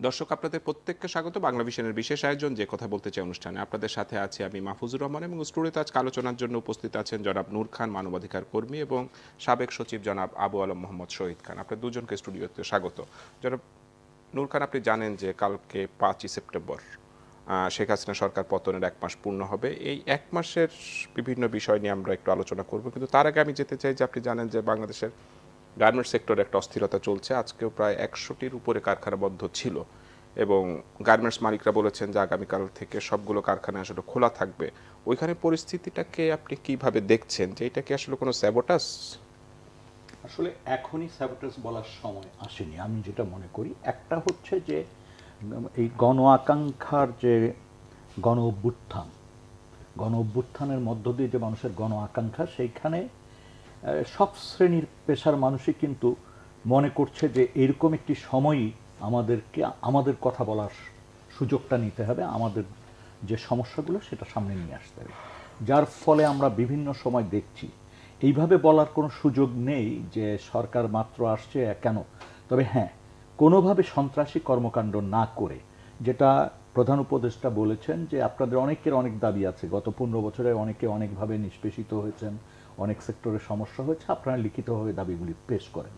দর্শক আপনাদের প্রত্যেককে স্বাগত বাংলা ভিশনের বিশেষ আয়োজন যে কথা বলতে চাই অনুষ্ঠানে। আপনাদের সাথে আছি আমি মাহফুজুর রহমান এবং স্টুডিওতে আজকে আলোচনার জন্য উপস্থিত আছেন জনাব নূর খান, মানবাধিকার কর্মী, এবং সাবেক সচিব জনাব আবু আলম মোহাম্মদ শহীদ খান। আপনার দুজনকে স্টুডিওতে স্বাগত। জনাব নূর খান, আপনি জানেন যে কালকে 5ই সেপ্টেম্বর শেখ হাসিনা সরকার পতনের 1 মাস পূর্ণ হবে। এই 1 মাসের বিভিন্ন বিষয় নিয়ে আমরা একটু আলোচনা করব, কিন্তু তার আগে আমি যেতে চাই যে আপনি জানেন যে বাংলাদেশের গার্মেন্টস সেক্টরে একটা অস্থিরতা চলছে। আজকেও প্রায় 100টির উপরে কারখানা বন্ধ ছিল এবং গার্মেন্টস মালিকরা বলেছেন যে আগামীকাল থেকে সবগুলো কারখানা আসলে খোলা থাকবে। ওইখানে পরিস্থিতিটাকে আপনি কিভাবে দেখছেন, যে এটা কি আসলে কোনো স্যাবোটাস? আসলে এখনই স্যাবোটাজ বলার সময় আসেনি। আমি যেটা মনে করি, একটা হচ্ছে যে এই গণ আকাঙ্ক্ষার যে গণ অভ্যুত্থানের মধ্য দিয়ে যে মানুষের গণ আকাঙ্ক্ষা, সেইখানে সব শ্রেণীর পেশার মানুষই কিন্তু মনে করছে যে এরকম একটি সময়ই আমাদের কথা বলার সুযোগটা নিতে হবে, আমাদের যে সমস্যাগুলো সেটা সামনে নিয়ে আসতে হবে। যার ফলে আমরা বিভিন্ন সময় দেখছি এইভাবে বলার কোনো সুযোগ নেই যে সরকার মাত্র আসছে কেন। তবে হ্যাঁ, কোনোভাবে সন্ত্রাসী কর্মকাণ্ড না করে, যেটা প্রধান উপদেষ্টা বলেছেন যে আপনাদের অনেকের অনেক দাবি আছে, গত 15 বছরে অনেকে অনেকভাবে নিষ্পেষিত হয়েছেন, অনেক সেক্টরে সমস্যা হয়েছে, আপনারা লিখিতভাবে দাবিগুলি পেশ করেন।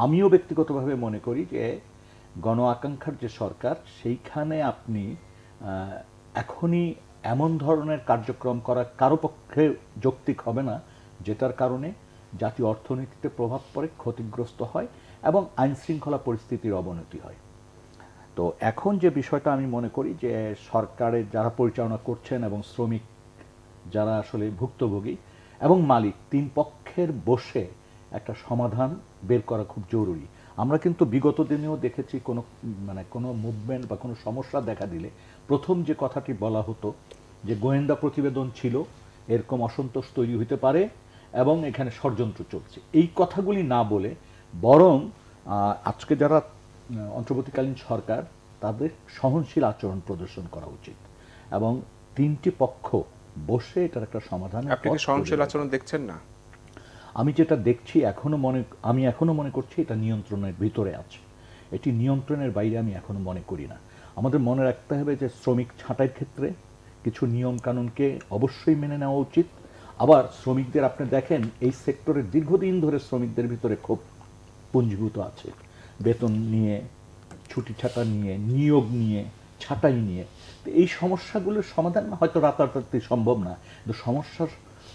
আমিও ব্যক্তিগতভাবে মনে করি যে গণ আকাঙ্ক্ষার যে সরকার, সেইখানে আপনি এখনই এমন ধরনের কার্যক্রম করা কারো পক্ষে যৌক্তিক হবে না যেটার কারণে জাতীয় অর্থনীতিতে প্রভাব পড়ে, ক্ষতিগ্রস্ত হয় এবং আইন শৃঙ্খলা পরিস্থিতির অবনতি হয়। তো এখন যে বিষয়টা আমি মনে করি যে সরকারের যারা পরিচালনা করছেন এবং শ্রমিক যারা আসলে ভুক্তভোগী এবং মালিক, 3 পক্ষের বসে একটা সমাধান বের করা খুব জরুরি। আমরা কিন্তু বিগত দিনেও দেখেছি কোনো মুভমেন্ট বা কোনো সমস্যা দেখা দিলে প্রথম যে কথাটি বলা হতো যে গোয়েন্দা প্রতিবেদন ছিল, এরকম অসন্তোষ তৈরি হতে পারে এবং এখানে ষড়যন্ত্র চলছে। এই কথাগুলি না বলে বরং আজকে যারা অন্তর্বর্তীকালীন সরকার, তাদের সহনশীল আচরণ প্রদর্শন করা উচিত এবং 3টি পক্ষ বসে এটার একটা সমাধান। আপনি কি সহনশীল আচরণ দেখছেন না? আমি যেটা দেখছি আমি এখনো মনে করছি এটা নিয়ন্ত্রণের ভিতরে আছে, এটি নিয়ন্ত্রণের বাইরে আমি এখনো মনে করি না। আমাদের মনে রাখতে হবে যে শ্রমিক ছাঁটাইয়ের ক্ষেত্রে কিছু নিয়ম কানুনকে অবশ্যই মেনে নেওয়া উচিত। আবার শ্রমিকদের আপনি দেখেন, এই সেক্টরে দীর্ঘদিন ধরে শ্রমিকদের ভিতরে খুব পুঞ্জীভূত আছে, বেতন নিয়ে, ছুটি ছাটা নিয়ে, নিয়োগ নিয়ে, ছাঁটাই নিয়ে। তো এই সমস্যাগুলোর সমাধান হয়তো রাতারাতি সম্ভব না, কিন্তু সমস্যার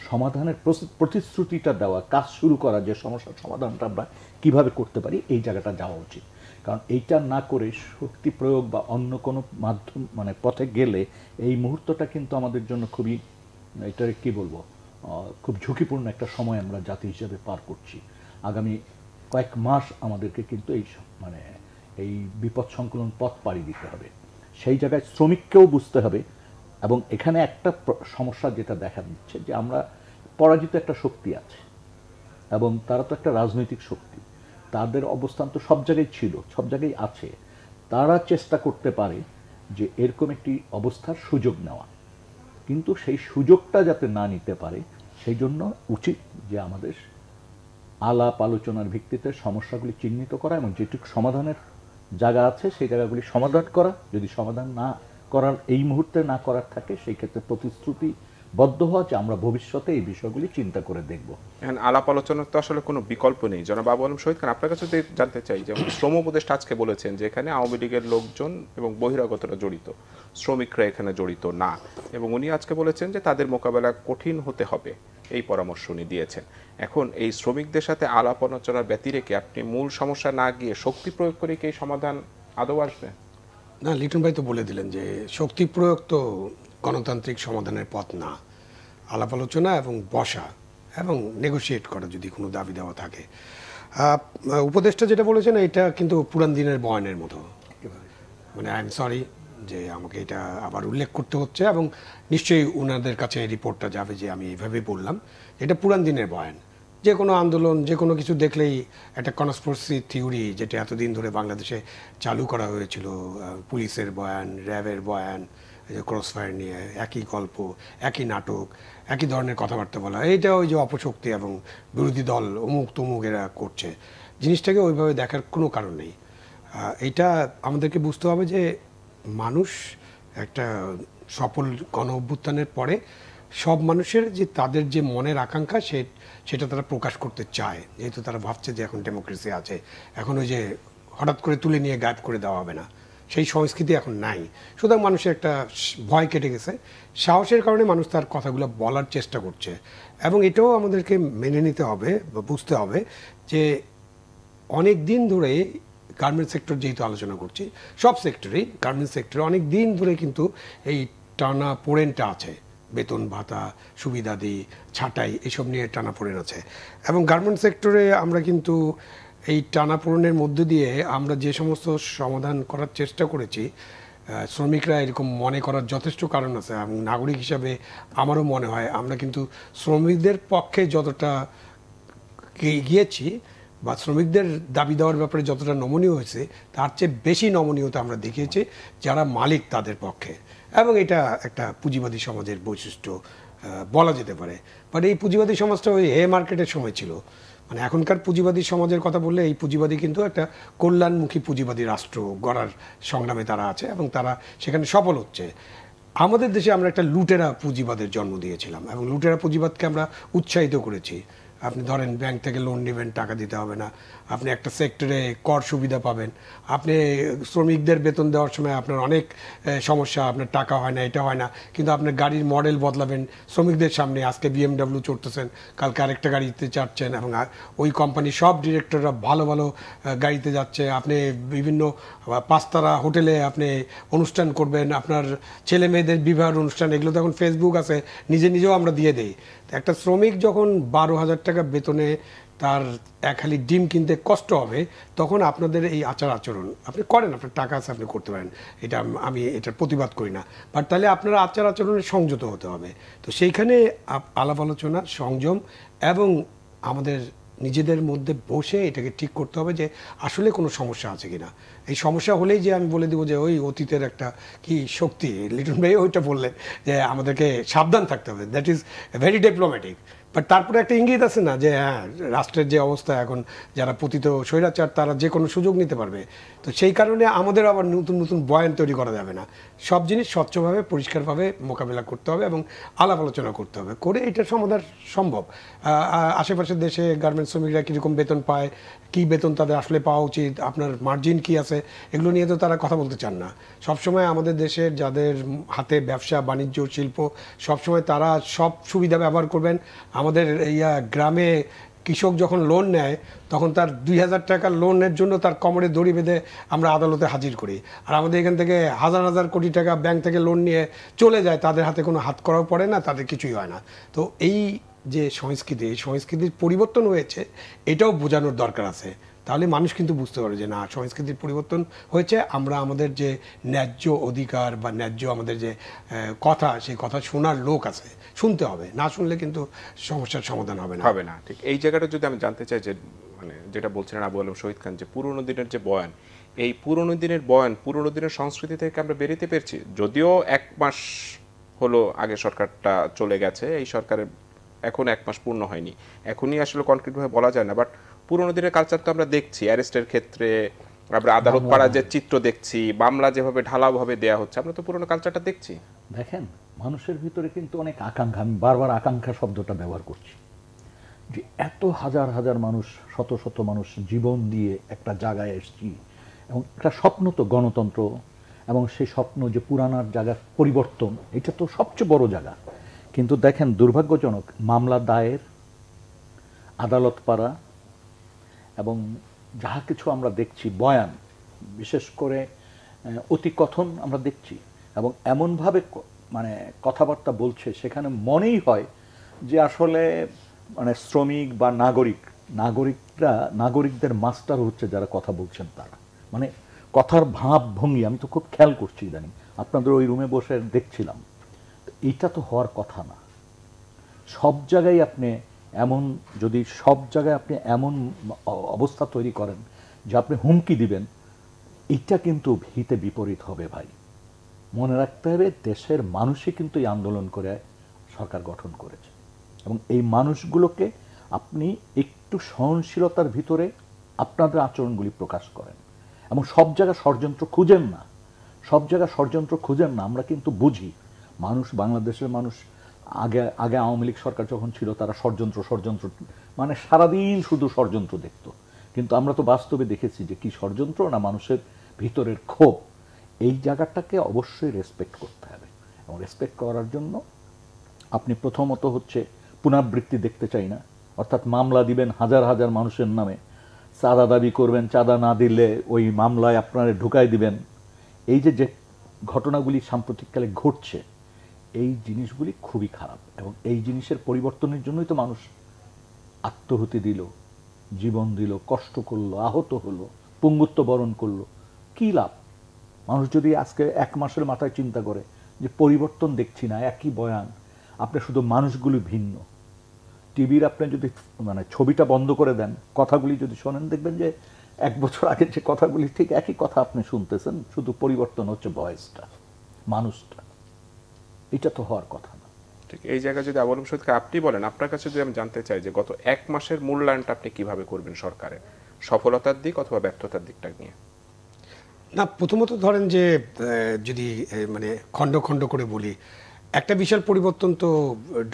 সমাধানের প্রতিশ্রুতিটা দেওয়া, কাজ শুরু করা, যে সমস্যার সমাধানটা আমরা কীভাবে করতে পারি, এই জায়গাটা যাওয়া উচিত। কারণ এইটা না করে শক্তি প্রয়োগ বা অন্য কোনো মাধ্যম পথে গেলে এই মুহূর্তটা কিন্তু আমাদের জন্য খুবই, এটার কী বলবো, খুব ঝুঁকিপূর্ণ একটা সময় আমরা জাতি হিসেবে পার করছি। আগামী কয়েক মাস আমাদেরকে কিন্তু এই বিপদ সংকুলন পথ পাড়ি দিতে হবে। সেই জায়গায় শ্রমিককেও বুঝতে হবে। এবং এখানে একটা সমস্যা যেটা দেখা দিচ্ছে যে আমরা পরাজিত একটা শক্তি আছে এবং তারা তো একটা রাজনৈতিক শক্তি, তাদের অবস্থান তো সব জায়গায় ছিল, সব জায়গায় আছে। তারা চেষ্টা করতে পারে যে এরকম একটি অবস্থার সুযোগ নেওয়া, কিন্তু সেই সুযোগটা যাতে না নিতে পারে সেই জন্য উচিত যে আমাদের আলাপ আলোচনার ভিত্তিতে সমস্যাগুলি চিহ্নিত করা এবং যেটুকু সমাধানের জায়গা আছে সেই জায়গাগুলি সমাধান করা। যদি সমাধান না করার, এই মুহূর্তে না করার থাকে, সেই ক্ষেত্রে প্রতিশ্রুতিবদ্ধ হওয়া যে আমরা ভবিষ্যতে এই বিষয়গুলি চিন্তা করে দেখব। আলাপ আলোচনার তো আসলে কোনো বিকল্প নেই। জনাব আবু আলম শহীদ খান, আপনার কাছে জানতে চাই, যেমন শ্রম উপদেষ্টা আজকে বলেছেন যে এখানে আওয়ামী লীগের লোকজন এবং বহিরাগতরা জড়িত, শ্রমিকরা এখানে জড়িত না, এবং উনি আজকে বলেছেন যে তাদের মোকাবেলা কঠিন হতে হবে, এই পরামর্শ উনি দিয়েছেন। এখন এই শ্রমিকদের সাথে আলাপ আলোচনার ব্যতি রেখে আপনি মূল সমস্যা না গিয়ে শক্তি প্রয়োগ করে কি এই সমাধান আদৌ আসবে? না, লিটন ভাই তো বলে দিলেন যে শক্তি প্রয়োগ তো গণতান্ত্রিক সমাধানের পথ না। আলাপ আলোচনা এবং বসা এবং নেগোশিয়েট করা যদি কোনো দাবি দেওয়া থাকে। উপদেষ্টা যেটা বলেছেন এটা কিন্তু পুরান দিনের বয়ানের মতো। আই এম সরি যে আমাকে এটা আবার উল্লেখ করতে হচ্ছে, এবং নিশ্চয়ই ওনাদের কাছে এই রিপোর্টটা যাবে যে আমি এইভাবেই বললাম। এটা পুরান দিনের বয়ান। যে কোনো আন্দোলন, যে কোনো কিছু দেখলেই একটা কনস্পিরেসি থিওরি, যেটা এতদিন ধরে বাংলাদেশে চালু করা হয়েছিল, পুলিশের বয়ান, র্যাবের বয়ান, ক্রসফায়ার নিয়ে একই গল্প, একই নাটক, একই ধরনের কথাবার্তা বলা, এইটা ওই যে অপশক্তি এবং বিরোধী দল অমুক তমুক এরা করছে, জিনিসটাকে ওইভাবে দেখার কোনো কারণ নেই। এটা আমাদেরকে বুঝতে হবে যে মানুষ একটা সফল গণ অভ্যুত্থানের পরে সব মানুষের যে তাদের যে মনের আকাঙ্ক্ষা সেটা তারা প্রকাশ করতে চায়, যেহেতু তারা ভাবছে যে এখন ডেমোক্রেসি আছে, এখন ওই যে হঠাৎ করে তুলে নিয়ে গায়েব করে দেওয়া হবে না, সেই সংস্কৃতি এখন নাই। সুতরাং মানুষের একটা ভয় কেটে গেছে, সাহসের কারণে মানুষ তার কথাগুলো বলার চেষ্টা করছে। এবং এটাও আমাদেরকে মেনে নিতে হবে বা বুঝতে হবে যে অনেক দিন ধরে গার্মেন্টস সেক্টর যেহেতু আলোচনা করছি, সব সেক্টরেই গার্মেন্টস সেক্টরে অনেক দিন ধরে কিন্তু এই টানা পোড়েনটা আছে, বেতন ভাতা সুবিধাদি ছাঁটাই এসব নিয়ে টানা পোড়েন আছে। এবং গার্মেন্টস সেক্টরে আমরা কিন্তু এই টানা পোড়েনের মধ্য দিয়ে আমরা যে সমস্ত সমাধান করার চেষ্টা করেছি, শ্রমিকরা এরকম মনে করার যথেষ্ট কারণ আছে। এবং নাগরিক হিসাবে আমারও মনে হয় আমরা কিন্তু শ্রমিকদের পক্ষে যতটা গিয়েছি বা শ্রমিকদের দাবি দেওয়ার ব্যাপারে যতটা নমনীয় হয়েছে, তার চেয়ে বেশি নমনীয়তা আমরা দেখিয়েছি যারা মালিক তাদের পক্ষে। এবং এটা একটা পুঁজিবাদী সমাজের বৈশিষ্ট্য বলা যেতে পারে। বাট এই পুঁজিবাদী সমাজটা ওই হে মার্কেটের সময় ছিল। মানে এখনকার পুঁজিবাদী সমাজের কথা বললে এই পুঁজিবাদী কিন্তু একটা কল্যাণমুখী পুঁজিবাদী রাষ্ট্র গড়ার সংগ্রামে তারা আছে এবং তারা সেখানে সফল হচ্ছে। আমাদের দেশে আমরা একটা লুটেরা পুঁজিবাদের জন্ম দিয়েছিলাম এবং লুটেরা পুঁজিবাদকে আমরা উৎসাহিত করেছি। আপনি ধরেন ব্যাংক থেকে লোন নেবেন, টাকা দিতে হবে না, আপনি একটা সেক্টরে কর সুবিধা পাবেন, আপনি শ্রমিকদের বেতন দেওয়ার সময় আপনার অনেক সমস্যা, আপনার টাকা হয় না, এটা হয় না, কিন্তু আপনার গাড়ির মডেল বদলাবেন শ্রমিকদের সামনে, আজকে BMW চড়তেছেন, কালকে আরেকটা গাড়িতে চাটছেন এবং ওই কোম্পানির সব ডিরেক্টররা ভালো ভালো গাড়িতে যাচ্ছে। আপনি বিভিন্ন পাঁচতারা হোটেলে আপনি অনুষ্ঠান করবেন, আপনার ছেলে মেয়েদের বিবাহের অনুষ্ঠান, এগুলো তো এখন ফেসবুক আছে, নিজেও আমরা দিয়ে দেই। একটা শ্রমিক যখন 12,000 টাকা বেতনে তার এক হালি ডিম কিনতে কষ্ট হবে, তখন আপনাদের এই আচার আচরণ আপনি করেন, আপনার টাকা আছে আপনি করতে পারেন, এটা আমি এটার প্রতিবাদ করি না, বাট তাহলে আপনার আচার আচরণে সংযত হতে হবে। তো সেইখানে আলাপ আলোচনা, সংযম এবং আমাদের নিজেদের মধ্যে বসে এটাকে ঠিক করতে হবে যে আসলে কোনো সমস্যা আছে কিনা। এই সমস্যা হলেই যে আমি বলে দেবো যে ওই অতীতের একটা কি শক্তি, লিটন ভাই ওইটা বললেন যে আমাদেরকে সাবধান থাকতে হবে, that is very diplomatic. But তারপরে একটা ইঙ্গিত আছে না যে হ্যাঁ, রাষ্ট্রের যে অবস্থা এখন, যারা পতিত স্বৈরাচার তারা যে কোনো সুযোগ নিতে পারবে। তো সেই কারণে আমাদের আবার নতুন নতুন বয়ান তৈরি করা যাবে না, সব জিনিস স্বচ্ছভাবে পরিষ্কারভাবে মোকাবিলা করতে হবে এবং আলাপ আলোচনা করতে হবে, করে এটার সমাধান সম্ভব। আশেপাশের দেশে গার্মেন্টস শ্রমিকরা কীরকম বেতন পায়, কী বেতন তাদের আসলে পাওয়া উচিত, আপনার মার্জিন কী আছে, এগুলো নিয়ে তো তারা কথা বলতে চান না। সবসময় আমাদের দেশের যাদের হাতে ব্যবসা বাণিজ্য শিল্প, সবসময় তারা সব সুবিধা ব্যবহার করবেন। আমাদের গ্রামে কৃষক যখন লোন নেয় তখন তার 2,000 টাকার লোনের জন্য তার কোমরে দড়ি বেঁধে আমরা আদালতে হাজির করি, আর আমাদের এখান থেকে হাজার হাজার কোটি টাকা ব্যাংক থেকে লোন নিয়ে চলে যায়, তাদের হাতে কোনো হাত করাও পড়ে না, তাদের কিছুই হয় না। তো এই যে সংস্কৃতি, এই সংস্কৃতির পরিবর্তন হয়েছে, এটাও বোঝানোর দরকার আছে। তাহলে মানুষ কিন্তু বুঝতে পারে যে না, সংস্কৃতির পরিবর্তন হয়েছে, আমরা আমাদের যে ন্যায্য অধিকার বা ন্যায্য আমাদের যে কথা, সেই কথা শোনার লোক আছে, শুনতে হবে, না শুনলে কিন্তু সমস্যার সমাধান হবে না। ঠিক এই জায়গাটা যদি আমি জানতে চাই যে মানে যেটা বলছিলেন আবু আলম শহীদ খান, যে পুরনো দিনের যে বয়ান, এই পুরনো দিনের বয়ান, পুরনো দিনের সংস্কৃতি থেকে আমরা বেরোতে পেরেছি। যদিও 1 মাস হলো আগে সরকারটা চলে গেছে, এই সরকারের এখন 1 মাস পূর্ণ হয়নি, এখনই আসলে কনক্রিটভাবে বলা যায় না, বাট পুরনো দিনের কালচার তো আমরা দেখছি, অ্যারেস্টের ক্ষেত্রে আমরা আদালত পাড়ার যে চিত্র দেখছি, মামলা যেভাবে ঢালাওভাবে দেয়া হচ্ছে, আমরা তো পুরনো কালচারটা দেখছি। দেখেন, মানুষের ভিতরে কিন্তু অনেক আকাঙ্ক্ষা, আমি বারবার আকাঙ্ক্ষা শব্দটা ব্যবহার করছি, যে এত হাজার হাজার মানুষ, শত শত মানুষ জীবন দিয়ে একটা জায়গায় এসেছি, এবং একটা স্বপ্ন তো গণতন্ত্র, এবং সেই স্বপ্ন যে পুরানার জায়গার পরিবর্তন, এটা তো সবচেয়ে বড় জায়গা। কিন্তু দেখেন, দুর্ভাগ্যজনক, মামলা দায়ের, আদালত পাড়া এবং যাহা কিছু আমরা দেখছি, বয়ান, বিশেষ করে অতিকথন আমরা দেখছি, এবং এমনভাবে মানে কথাবার্তা বলছে, সেখানে মনেই হয় যে আসলে মানে শ্রমিক বা নাগরিকদের মাস্টার হচ্ছে যারা কথা বলছেন তারা, মানে কথার ভাব ভঙ্গি আমি তো খুব খেয়াল করছি ইদানিং, আপনাদের ওই রুমে বসে দেখছিলাম। এটা তো হওয়ার কথা না। সব জায়গায় আপনি এমন অবস্থা তৈরি করেন যে আপনি হুমকি দিবেন, এটা কিন্তু হিতে বিপরীত হবে ভাই। মনে রাখতে হবে, দেশের মানুষই কিন্তু এই আন্দোলন করে সরকার গঠন করেছে, এবং এই মানুষগুলোকে আপনি একটু সহনশীলতার ভিতরে আপনাদের আচরণগুলি প্রকাশ করেন, এবং সব জায়গায় ষড়যন্ত্র খুঁজেন না, সব জায়গায় ষড়যন্ত্র খুঁজেন না। আমরা কিন্তু বুঝি, মানুষ, বাংলাদেশের মানুষ আগে আগে আওয়ামী লীগ সরকার যখন ছিল তারা ষড়যন্ত্র ষড়যন্ত্র মানে সারাদিন শুধু ষড়যন্ত্র দেখতো, কিন্তু আমরা তো বাস্তবে দেখেছি যে কি ষড়যন্ত্র না মানুষের ভিতরের ক্ষোভ। এই জায়গাটাকে অবশ্যই রেসপেক্ট করতে হবে, এবং রেসপেক্ট করার জন্য আপনি প্রথমত হচ্ছে পুনরাবৃত্তি দেখতে চাই না, অর্থাৎ মামলা দিবেন হাজার হাজার মানুষের নামে, চাঁদা দাবি করবেন, চাঁদা না দিলে ওই মামলায় আপনারা ঢুকাই দিবেন। এই যে যে ঘটনাগুলি সাম্প্রতিককালে ঘটছে, এই জিনিসগুলি খুবই খারাপ, এবং এই জিনিসের পরিবর্তনের জন্যই তো মানুষ আত্মহুতি দিল, জীবন দিল, কষ্ট করলো, আহত হলো, পঙ্গুত্ব বরণ করলো। কী লাভ? মানুষ যদি আজকে 1 মাসের মাথায় চিন্তা করে যে পরিবর্তন দেখছি না, একই বয়ান, আপনি শুধু মানুষগুলি ভিন্ন। টিভির আপনি যদি মানে ছবিটা বন্ধ করে দেন, কথাগুলি যদি শোনেন, দেখবেন যে 1 বছর আগের যে কথাগুলি ঠিক একই কথা আপনি শুনতেছেন, শুধু পরিবর্তন হচ্ছে ভয়েসটা, মানুষটা। এটা তো হওয়ার কথা না। ঠিক এই জায়গায় যদি আবু আলম শহীদকে আপনি বলেন, আপনার কাছে যদি আমি জানতে চাই যে গত 1 মাসের মূল্যায়নটা আপনি কিভাবে করবেন সরকারের, সফলতার দিক অথবা ব্যর্থতার দিকটা নিয়ে? না, প্রথমত ধরেন যে যদি মানে খণ্ড খণ্ড করে বলি, একটা বিশাল পরিবর্তন তো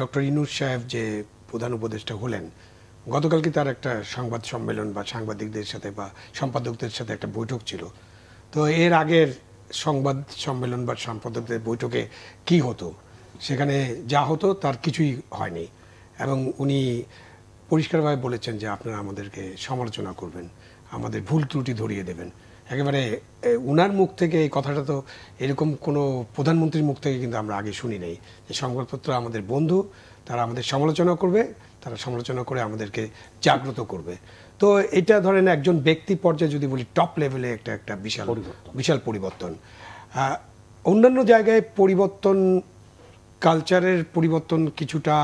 ডক্টর ইউনূস সাহেব যে প্রধান উপদেষ্টা হলেন, গতকালকে তার একটা সংবাদ সম্মেলন বা সাংবাদিকদের সাথে বা সম্পাদকদের সাথে একটা বৈঠক ছিল। তো এর আগের সংবাদ সম্মেলন বা সম্পাদকদের বৈঠকে কি হতো, সেখানে যা হতো তার কিছুই হয়নি, এবং উনি পরিষ্কারভাবে বলেছেন যে আপনারা আমাদেরকে সমালোচনা করবেন, আমাদের ভুল ত্রুটি ধরিয়ে দেবেন। একেবারে উনার মুখ থেকে এই কথাটা তো এরকম কোনো প্রধানমন্ত্রীর মুখ থেকে কিন্তু আমরা আগে শুনি নাই, যে সংবাদপত্র আমাদের বন্ধু, তারা আমাদের সমালোচনা করবে, তারা সমালোচনা করে আমাদেরকে জাগ্রত করবে। তো এটা ধরেন একজন ব্যক্তি পর্যায়ে যদি বলি, টপ লেভেলে একটা বিশাল পরিবর্তন। অন্যান্য জায়গায় পরিবর্তন, কালচারের পরিবর্তন কিছুটা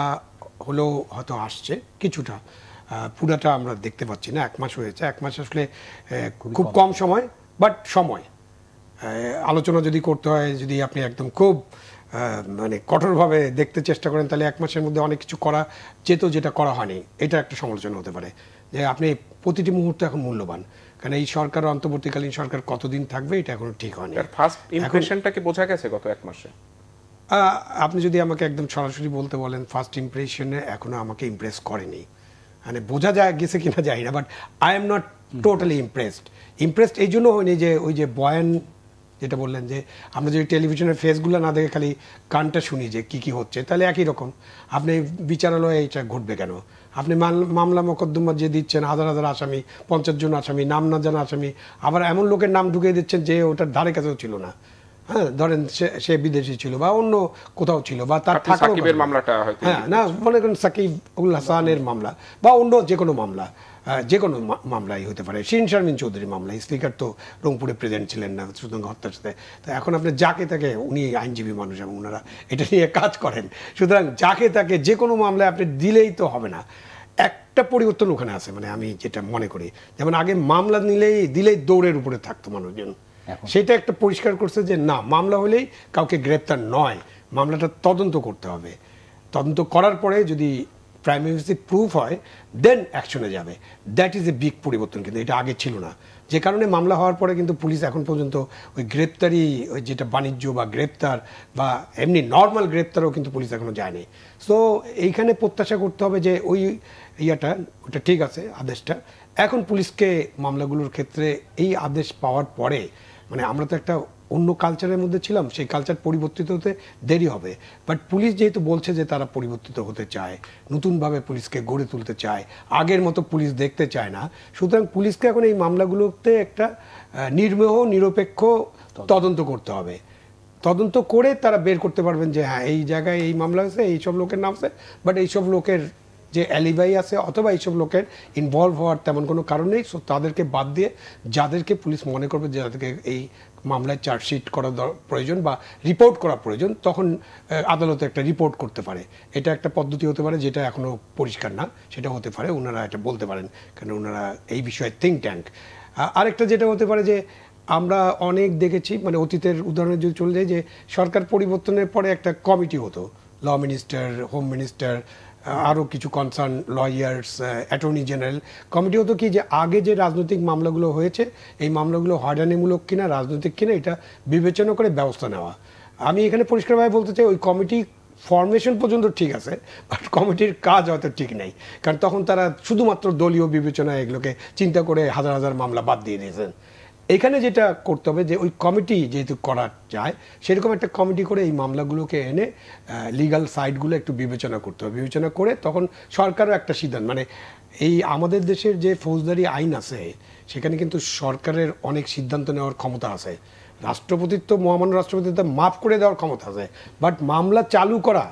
হলেও হয়তো আসছে, কিছুটা, পুরাটা আমরা দেখতে পাচ্ছি না। 1 মাস হয়েছে, 1 মাস আসলে খুব কম সময়, বাট সময় আলোচনা যদি করতে হয়, যদি আপনি একদম খুব মানে কঠোরভাবে দেখতে চেষ্টা করেন, তাহলে 1 মাসের মধ্যে অনেক কিছু করা যেত যেটা করা হয়নি। এটা একটা সমালোচনা হতে পারে যে আপনি প্রতিটি মুহূর্তে এখন মূল্যবান, কারণ এই সরকার, অন্তর্বর্তীকালীন সরকার কতদিন থাকবে এটা এখনো ঠিক হয়নি। ফার্স্ট ইমপ্রেশনটা কি বোঝা গেছে গত 1 মাসে? আপনি যদি আমাকে একদম সরাসরি বলতে বলেন, ফার্স্ট ইমপ্রেশনে এখনো আমাকে ইমপ্রেস করেনি। মানে বোঝা যায় গেছে কিনা জানি না, but I am not totally impressed এই জন্য হয়নি যে ওই যে বয়ান যেটা বললেন, যে আমরা যদি টেলিভিশনের ফেসগুলো না দেখে খালি গানটা শুনি যে কি কি হচ্ছে, তাহলে একই রকম। আপনি বিচারালয়ে এটা ঘটবে কেন? আপনি মামলা মোকদ্দমা যে দিচ্ছেন, হাজার হাজার আসামি, 50 জন আসামি, নাম না জানা আসামি, আবার এমন লোকের নাম ঢুকিয়ে দিচ্ছেন যে ওটার ধারে কাছেও ছিল না। হ্যাঁ, ধরেন সে বিদেশি ছিল বা অন্য কোথাও ছিল, বা তার সাকিবের মামলাটা হয়তো, হ্যাঁ, না মনে করেন সাকিব উল হাসানের মামলা বা অন্য যে কোনো মামলা, যে কোনো মামলাই হতে পারে। শিরিন শারমিন চৌধুরীর মামলা, স্পিকার তো রংপুরে প্রেজেন্ট ছিলেন না সুতরাং হত্যার সাথে। তো এখন আপনি যাকে তাকে, উনি আইনজীবী মানুষ এবং ওনারা এটা নিয়ে কাজ করেন, সুতরাং যাকে তাকে যে কোনো মামলায় আপনি দিলেই তো হবে না। একটা পরিবর্তন ওখানে আছে, মানে আমি যেটা মনে করি, যেমন আগে মামলা দিলেই দৌড়ের উপরে থাকতো মানুষজন, সেটা একটা পরিষ্কার করছে যে না, মামলা হলেই কাউকে গ্রেপ্তার নয়, মামলাটা তদন্ত করতে হবে, তদন্ত করার পরে যদি প্রাইমারি প্রুফ হয় দেন অ্যাকশনে যাবে। দ্যাট ইজ এ বিগ পরিবর্তন, কিন্তু এটা আগে ছিল না। যে কারণে মামলা হওয়ার পরে কিন্তু পুলিশ এখন পর্যন্ত ওই গ্রেপ্তারি, ওই যেটা বাণিজ্য বা গ্রেপ্তার বা এমনি নর্মাল গ্রেপ্তারও কিন্তু পুলিশ এখনো যায়নি। সো এইখানে প্রত্যাশা করতে হবে যে ওই ওটা ঠিক আছে, আদেশটা। এখন পুলিশকে মামলাগুলোর ক্ষেত্রে এই আদেশ পাওয়ার পরে, মানে আমরা তো একটা অন্য কালচারের মধ্যে ছিলাম, সেই কালচার পরিবর্তিত হতে দেরি হবে। বাট পুলিশ যেহেতু বলছে যে তারা পরিবর্তিত হতে চায়, নতুনভাবে পুলিশকে গড়ে তুলতে চায়, আগের মতো পুলিশ দেখতে চায় না, সুতরাং পুলিশকে এখন এই মামলাগুলোতে একটা নির্মেহ নিরপেক্ষ তদন্ত করতে হবে। তদন্ত করে তারা বের করতে পারবেন যে হ্যাঁ, এই জায়গায় এই মামলা আছে, এইসব লোকের নাম আছে, বাট এইসব লোকের যে অ্যালিবাই আছে অথবা এইসব লোকের ইনভলভ হওয়ার তেমন কোনো কারণ নেই। সো তাদেরকে বাদ দিয়ে যাদেরকে পুলিশ মনে করবে যে যাদেরকে এই মামলায় চার্জশিট করা প্রয়োজন বা রিপোর্ট করা প্রয়োজন, তখন আদালতে একটা রিপোর্ট করতে পারে। এটা একটা পদ্ধতি হতে পারে, যেটা এখনও পরিষ্কার না, সেটা হতে পারে, ওনারা এটা বলতে পারেন, কারণ ওনারা এই বিষয়ে থিঙ্ক ট্যাঙ্ক। আরেকটা যেটা হতে পারে যে আমরা অনেক দেখেছি, মানে অতীতের উদাহরণে যদি চলে যায়, যে সরকার পরিবর্তনের পরে একটা কমিটি হতো, ল মিনিস্টার, হোম মিনিস্টার, আরও কিছু concern lawyers, attorney general committee হতো কি যে আগে যে রাজনৈতিক মামলাগুলো হয়েছে এই মামলাগুলো হয়রানিমূলক কিনা রাজনৈতিক কিনা এটা বিবেচনা করে ব্যবস্থা নেওয়া। আমি এখানে পরিষ্কারভাবে বলতে চাই ওই কমিটি ফরমেশন পর্যন্ত ঠিক আছে, বাট কমিটির কাজ হয়তো ঠিক নেই, কারণ তখন তারা শুধুমাত্র দলীয় বিবেচনায় এগুলোকে চিন্তা করে হাজার হাজার মামলা বাদ দিয়ে দিয়েছেন। এখানে যেটা করতে হবে যে ওই কমিটি যেহেতু করা যায় সেরকম একটা কমিটি করে এই মামলাগুলোকে এনে লিগ্যাল সাইডগুলো একটু বিবেচনা করতে হবে, বিবেচনা করে তখন সরকারও একটা সিদ্ধান্ত, মানে এই আমাদের দেশের যে ফৌজদারি আইন আছে সেখানে কিন্তু সরকারের অনেক সিদ্ধান্ত নেওয়ার ক্ষমতা আছে, রাষ্ট্রপতির তো মহামান্য রাষ্ট্রপতির তো মাফ করে দেওয়ার ক্ষমতা আছে, বাট মামলা চালু করা,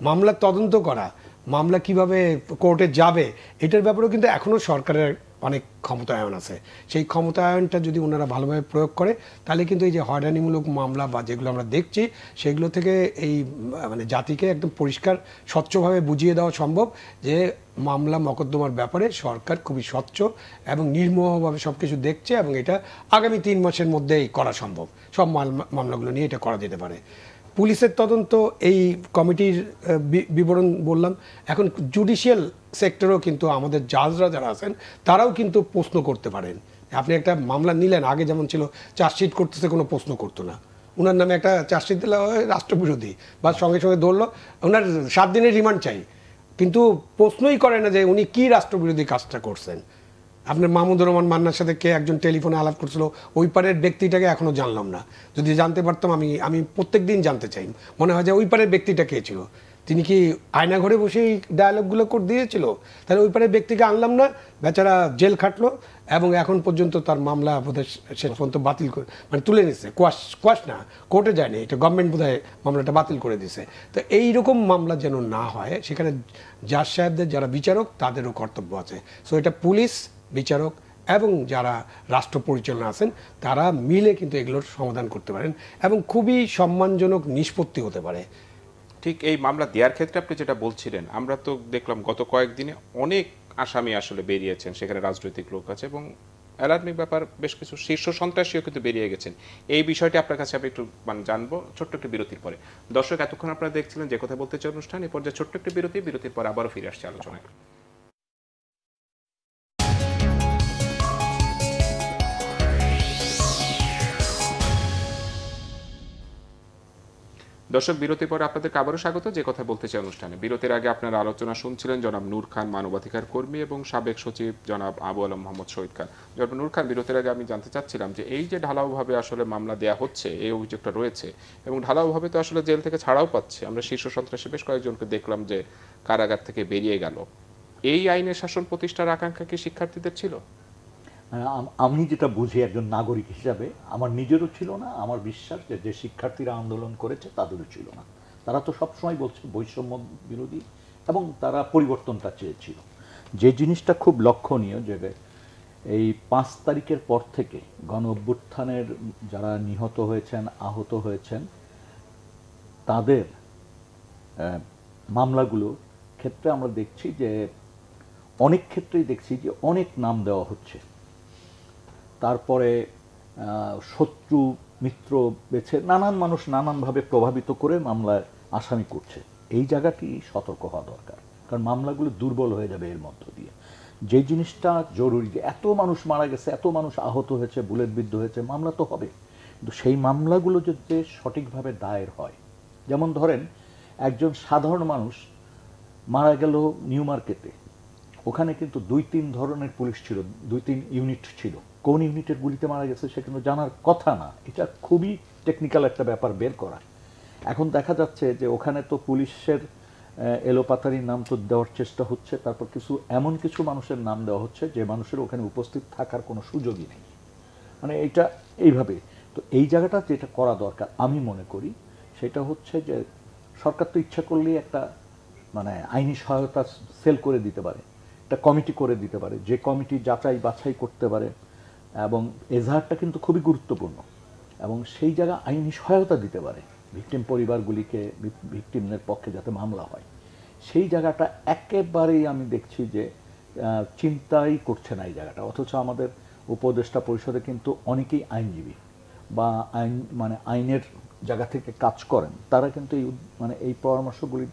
মামলা তদন্ত করা, মামলা কিভাবে কোর্টে যাবে এটার ব্যাপারেও কিন্তু এখনও সরকারের অনেক ক্ষমতায়ন আছে। সেই ক্ষমতায়নটা যদি ওনারা ভালোভাবে প্রয়োগ করে তাহলে কিন্তু এই যে হয়রানিমূলক মামলা বা যেগুলো আমরা দেখছি সেগুলো থেকে এই মানে জাতিকে একদম পরিষ্কার স্বচ্ছভাবে বুঝিয়ে দেওয়া সম্ভব যে মামলা মকদ্দমার ব্যাপারে সরকার খুবই স্বচ্ছ এবং নির্মোহভাবে সব কিছু দেখছে এবং এটা আগামী 3 মাসের মধ্যেই করা সম্ভব। সব মামলাগুলো নিয়ে এটা করা যেতে পারে। পুলিশের তদন্ত এই কমিটির বিবরণ বললাম। এখন জুডিশিয়াল সেক্টরেও কিন্তু আমাদের জাজরা যারা আছেন তারাও কিন্তু প্রশ্ন করতে পারেন। আপনি একটা মামলা নিলেন, আগে যেমন ছিল চার্জশিট করতেছে কোনো প্রশ্ন করতো না, ওনার নামে একটা চার্জশিট দিলে হয় রাষ্ট্রবিরোধী বা সঙ্গে সঙ্গে ধরলো, ওনার 7 দিনের রিমান্ড চাই, কিন্তু প্রশ্নই করে না যে উনি কি রাষ্ট্রবিরোধী কাজটা করছেন। আপনার মাহমুদুর রহমান মান্নার সাথে কে একজন টেলিফোনে আলাপ করছিল ওই পারের ব্যক্তিটাকে এখনো জানলাম না, যদি জানতে পারতাম আমি প্রত্যেক দিন জানতে চাই। মনে হয় যে ওই পারের ব্যক্তিটা কে ছিল, তিনি কি আয়না ঘরে বসেই ডায়ালগুলো করে দিয়েছিল? তাহলে ওই পারের ব্যক্তিকে আনলাম না, বেচারা জেল খাটলো এবং এখন পর্যন্ত তার মামলা বোধহয় শেষ পর্যন্ত বাতিল করে মানে তুলে নিচ্ছে, কোয়াশ না, কোর্টে যায়নি, এটা গভর্নমেন্ট বোধহয় মামলাটা বাতিল করে দিছে। তো এইরকম মামলা যেন না হয় সেখানে জাজ সাহেবদের যারা বিচারক তাদেরও কর্তব্য আছে। সো এটা পুলিশ, বিচারক এবং যারা রাষ্ট্র পরিচালনা আছেন তারা মিলে কিন্তু এগুলোর সমাধান করতে পারেন এবং খুবই সম্মানজনক নিষ্পত্তি হতে পারে। ঠিক এই মামলা দেওয়ার ক্ষেত্রে আপনি যেটা বলছিলেন, আমরা তো দেখলাম গত কয়েকদিনে অনেক আসামি আসলে বেরিয়েছেন, সেখানে রাজনৈতিক লোক আছে এবং অ্যালার্মিং ব্যাপার বেশ কিছু শীর্ষ সন্ত্রাসীও কিন্তু বেরিয়ে গেছেন। এই বিষয়টি আপনার কাছে আমি একটু জানবো ছোট্ট একটি বিরতির পরে। দর্শক, এতক্ষণ আপনারা দেখছিলেন যে কথা বলতে চাই অনুষ্ঠান, এ পর্যায়ে ছোট্ট একটি বিরতির পর আবারও ফিরে আসছে আলোচনায়। দর্শক, বিরতির পরে আপনাদেরকে আবারও স্বাগত যে কথা বলতে চাই অনুষ্ঠানে। বিরতির আগে আপনারা আলোচনা শুনছিলেন জনাব নূর খান, মানবাধিকার কর্মী এবং সাবেক সচিব জনাব আবু আলম মোহাম্মদ শহীদ খান। জনাব নূর খান, বিরতির আগে আমি জানতে চাচ্ছিলাম যে এই যে ঢালাওভাবে আসলে মামলা দেয়া হচ্ছে, এই অভিযোগটা রয়েছে এবং ঢালাওভাবে তো আসলে জেল থেকে ছাড়াও পাচ্ছে, আমরা শীর্ষ সন্ত্রাসী বেশ কয়েকজনকে দেখলাম যে কারাগার থেকে বেরিয়ে গেল। এই আইনের শাসন প্রতিষ্ঠার আকাঙ্ক্ষা কি শিক্ষার্থীদের ছিল? আমি যেটা বুঝি একজন নাগরিক হিসাবে আমার নিজেরও ছিল না, আমার বিশ্বাস যে শিক্ষার্থীরা আন্দোলন করেছে তাদেরও ছিল না। তারা তো সবসময় বলছে বৈষম্য বিরোধী এবং তারা পরিবর্তনটা চেয়েছিল। যে জিনিসটা খুব লক্ষণীয় যে এই 5 তারিখের পর থেকে গণ অভ্যুত্থানের যারা নিহত হয়েছেন, আহত হয়েছেন, তাদের মামলাগুলোর ক্ষেত্রে আমরা দেখছি যে অনেক ক্ষেত্রেই দেখছি যে অনেক নাম দেওয়া হচ্ছে। তারপরে শত্রু মিত্র বেছে নানান মানুষ নানানভাবে প্রভাবিত করে মামলায় আসামি করছে। এই জায়গাটি সতর্ক হওয়া দরকার, কারণ মামলাগুলো দুর্বল হয়ে যাবে এর মধ্য দিয়ে। যে জিনিসটা জরুরি যে এত মানুষ মারা গেছে, এত মানুষ আহত হয়েছে, বুলেটবিদ্ধ হয়েছে, মামলা তো হবে, কিন্তু সেই মামলাগুলো যদি সঠিকভাবে দায়ের হয়, যেমন ধরেন একজন সাধারণ মানুষ মারা গেল নিউ মার্কেটে, ওখানে কিন্তু 2-3 ধরনের পুলিশ ছিল, 2-3 ইউনিট ছিল, কোন ইউনিটের গুলিতে মারা গেছে সে কিন্তু জানার কথা না। এটা খুবই টেকনিক্যাল একটা ব্যাপার বের করা। এখন দেখা যাচ্ছে যে ওখানে তো পুলিশের এলোপাতারির নাম তো দেওয়ার চেষ্টা হচ্ছে, তারপর এমন কিছু মানুষের নাম দেওয়া হচ্ছে যে মানুষের ওখানে উপস্থিত থাকার কোনো সুযোগই নেই, মানে এইটা এইভাবে। তো এই জায়গাটা যেটা করা দরকার আমি মনে করি সেটা হচ্ছে যে সরকার তো ইচ্ছা করলেই একটা মানে আইনি সহায়তা সেল করে দিতে পারে, একটা কমিটি করে দিতে পারে, যে কমিটি যাচাই বাছাই করতে পারে এবং এজাহারটা কিন্তু খুবই গুরুত্বপূর্ণ এবং সেই জায়গা আইনি সহায়তা দিতে পারে ভিকটিম পরিবারগুলিকে, ভিকটিমদের পক্ষে যাতে মামলা হয়। সেই জায়গাটা একেবারেই আমি দেখছি যে চিন্তাই করছে না এই জায়গাটা। অথচ আমাদের উপদেষ্টা পরিষদে কিন্তু অনেকেই আইনজীবী বা আইনের জায়গা থেকে কাজ করেন, তারা কিন্তু এই পরামর্শগুলি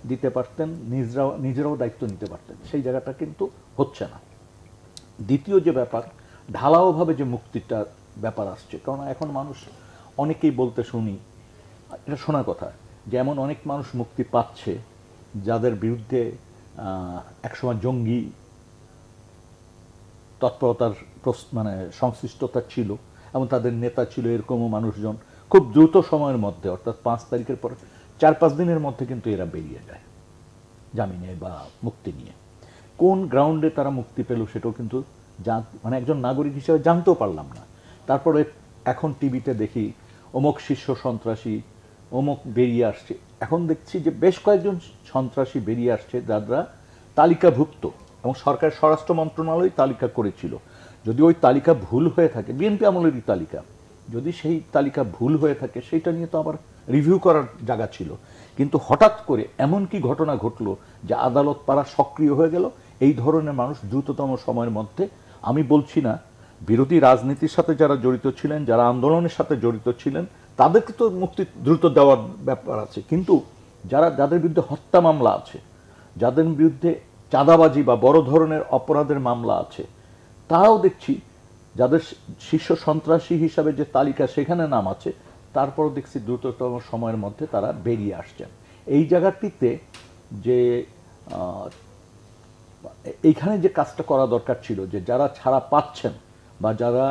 দিতে পারতেন, নিজেরাও দায়িত্ব নিতে পারতেন। সেই জায়গাটা কিন্তু হচ্ছে না। দ্বিতীয় যে ব্যাপার, ঢালাওভাবে যে মুক্তিটার ব্যাপার আসছে, কারণ এখন মানুষ অনেকেই বলতে শুনি, এটা শোনার কথা, যেমন অনেক মানুষ মুক্তি পাচ্ছে যাদের বিরুদ্ধে একসময় জঙ্গি তৎপরতার মানে সংশ্লিষ্টতা ছিল এবং তাদের নেতা ছিল, এরকমও মানুষজন খুব দ্রুত সময়ের মধ্যে, অর্থাৎ 5 তারিখের পর 4-5 দিনের মধ্যে কিন্তু এরা বেরিয়ে যায় জামিনে বা মুক্তি নিয়ে। কোন গ্রাউন্ডে তারা মুক্তি পেল সেটাও কিন্তু মানে একজন নাগরিক হিসেবে জানতেও পারলাম না। তারপরে এখন টিভিতে দেখি অমুক শীর্ষ সন্ত্রাসী অমুক বেরিয়ে আসছে। এখন দেখছি যে বেশ কয়েকজন সন্ত্রাসী বেরিয়ে আসছে যারা তালিকাভুক্ত, এবং সরকার স্বরাষ্ট্র মন্ত্রণালয় তালিকা করেছিল। যদি ওই তালিকা ভুল হয়ে থাকে, বিএনপি আমলেরই তালিকা, যদি সেই তালিকা ভুল হয়ে থাকে সেইটা নিয়ে তো আবার রিভিউ করার জায়গা ছিল। কিন্তু হঠাৎ করে এমন কি ঘটনা ঘটলো যে আদালত পাড়া সক্রিয় হয়ে গেল। এই ধরনের মানুষ দ্রুততম সময়ের মধ্যে, আমি বলছি না বিরোধী রাজনীতির সাথে যারা জড়িত ছিলেন, যারা আন্দোলনের সাথে জড়িত ছিলেন, তাদেরকে তো মুক্তি দ্রুত দেওয়ার ব্যাপার আছে, কিন্তু যাদের বিরুদ্ধে হত্যা মামলা আছে, যাদের বিরুদ্ধে চাঁদাবাজি বা বড় ধরনের অপরাধের মামলা আছে, তারাও দেখছি যাদের শীর্ষ সন্ত্রাসী হিসাবে যে তালিকা সেখানে নাম আছে, তারপরও দেখছি দ্রুততম সময়ের মধ্যে তারা বেরিয়ে আসছেন। এই জায়গাটিতে যে এইখানে যে কাজটা করা দরকার ছিল, যে যারা ছাড়া পাচ্ছেন বা যারা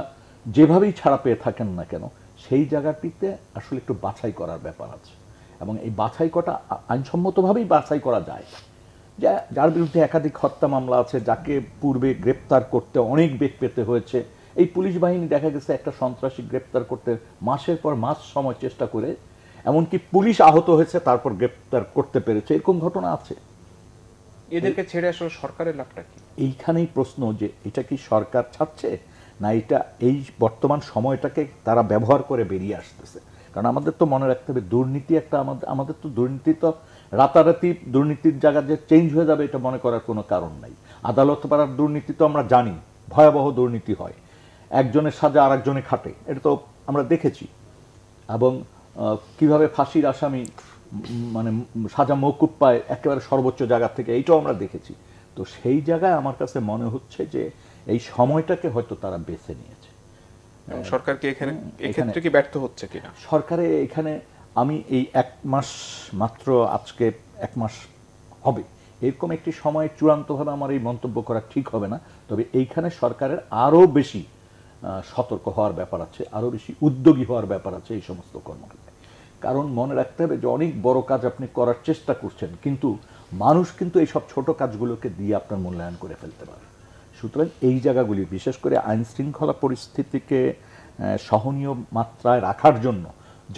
যেভাবেই ছাড়া পেয়ে থাকেন না কেন, সেই জায়গাটিতে আসলে একটু বাছাই করার ব্যাপার আছে, এবং এই বাছাই করা আইনসম্মতভাবেই বাছাই করা যায়। যার বিরুদ্ধে একাধিক হত্যা মামলা আছে, যাকে পূর্বে গ্রেপ্তার করতে অনেক বেগ পেতে হয়েছে, এই পুলিশ বাহিনী দেখা গেছে একটা সন্ত্রাসী গ্রেপ্তার করতে মাসের পর মাস সময় চেষ্টা করে, এমনকি পুলিশ আহত হয়েছে তারপর গ্রেপ্তার করতে পেরেছে, এরকম ঘটনা আছে। এদেরকে ছেড়ে আসলে সরকারের লাভটা কি? এইখানেই প্রশ্ন যে এটা কি সরকার ছাড়ছে, না এটা এই বর্তমান সময়টাকে তারা ব্যবহার করে বেরিয়ে আসতেছে। কারণ আমাদের তো মনে রাখতে হবে, দুর্নীতি একটা আমাদের তো দুর্নীতি তো রাতারাতি দুর্নীতির জায়গা যে চেঞ্জ হয়ে যাবে এটা মনে করার কোনো কারণ নাই। আদালত পাড়ার দুর্নীতি তো আমরা জানি, ভয়াবহ দুর্নীতি হয়, একজনের সাজা আর একজনে খাটে, এটা তো আমরা দেখেছি। এবং কিভাবে ফাঁসির আসামি মানে সাজা মওকুফ পায় একেবারে সর্বোচ্চ জায়গা থেকে, এইটাও আমরা দেখেছি। তো সেই জায়গায় আমার কাছে মনে হচ্ছে যে এই সময়টাকে হয়তো তারা বেছে নিয়েছে। সরকার কি এক্ষেত্রে কি ব্যর্থ হচ্ছে কিনা? সরকারে এখানে আমি এই 1 মাস মাত্র, আজকে 1 মাস হবে, এরকম একটি সময় চূড়ান্তভাবে আমার এই মন্তব্য করা ঠিক হবে না। তবে এইখানে সরকারের আরও বেশি সতর্ক হওয়ার ব্যাপার আছে, আরও বেশি উদ্যোগী হওয়ার ব্যাপার আছে এই সমস্ত কর্মক্ষেত্রে। কারণ মনে রাখতে হবে যে অনেক বড় কাজ আপনি করার চেষ্টা করছেন, কিন্তু মানুষ কিন্তু এইসব ছোট কাজগুলোকে দিয়ে আপনার মূল্যায়ন করে ফেলতে পারে। সুতরাং এই জায়গাগুলি, বিশেষ করে আইন শৃঙ্খলা পরিস্থিতিকে সহনীয় মাত্রায় রাখার জন্য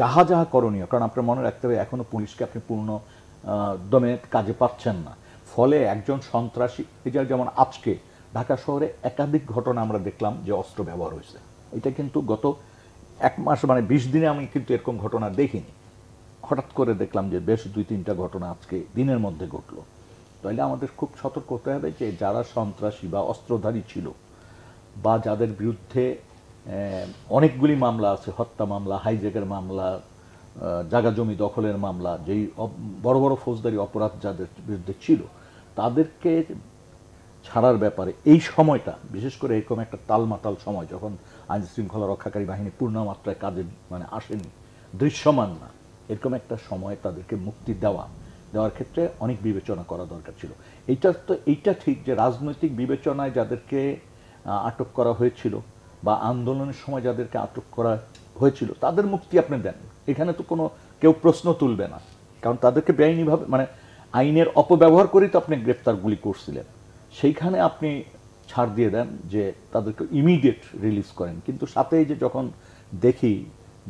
যাহা যাহা করণীয়, কারণ আপনার মনে রাখতে হবে এখনও পুলিশকে আপনি পূর্ণ দমে কাজে পাচ্ছেন না। ফলে একজন সন্ত্রাসী, যেমন আজকে ঢাকা শহরে একাধিক ঘটনা আমরা দেখলাম যে অস্ত্র ব্যবহার হয়েছে। এটা কিন্তু গত 1 মাস মানে 20 দিনে আমি কিন্তু এরকম ঘটনা দেখিনি। হঠাৎ করে দেখলাম যে বেশ 2-3টা ঘটনা আজকে দিনের মধ্যে ঘটলো। তাহলে আমাদের খুব সতর্ক হতে হবে যে যারা সন্ত্রাসী বা অস্ত্রধারী ছিল, বা যাদের বিরুদ্ধে অনেকগুলি মামলা আছে, হত্যা মামলা, হাইজ্যাকের মামলা, জায়গা জমি দখলের মামলা, যেই বড় বড় ফৌজদারি অপরাধ যাদের বিরুদ্ধে ছিল, তাদেরকে ছাড়ার ব্যাপারে এই সময়টা, বিশেষ করে এরকম একটা তালমাতাল সময় যখন আইন শৃঙ্খলা রক্ষাকারী বাহিনী পূর্ণমাত্রায় কাজে মানে আসেনি, দৃশ্যমান না, এরকম একটা সময় তাদেরকে মুক্তি দেওয়ার ক্ষেত্রে অনেক বিবেচনা করা দরকার ছিল। এইটা ঠিক যে রাজনৈতিক বিবেচনায় যাদেরকে আটক করা হয়েছিল বা আন্দোলনের সময় যাদেরকে আটক করা হয়েছিল তাদের মুক্তি আপনি দেন, এখানে তো কোনো কেউ প্রশ্ন তুলবে না। কারণ তাদেরকে বেআইনিভাবে মানে আইনের অপব্যবহার করেই তো আপনি গ্রেপ্তারগুলি করছিলেন, সেইখানে আপনি ছাড় দিয়ে দেন যে তাদেরকে ইমিডিয়েট রিলিজ করেন। কিন্তু সাথে যে যখন দেখি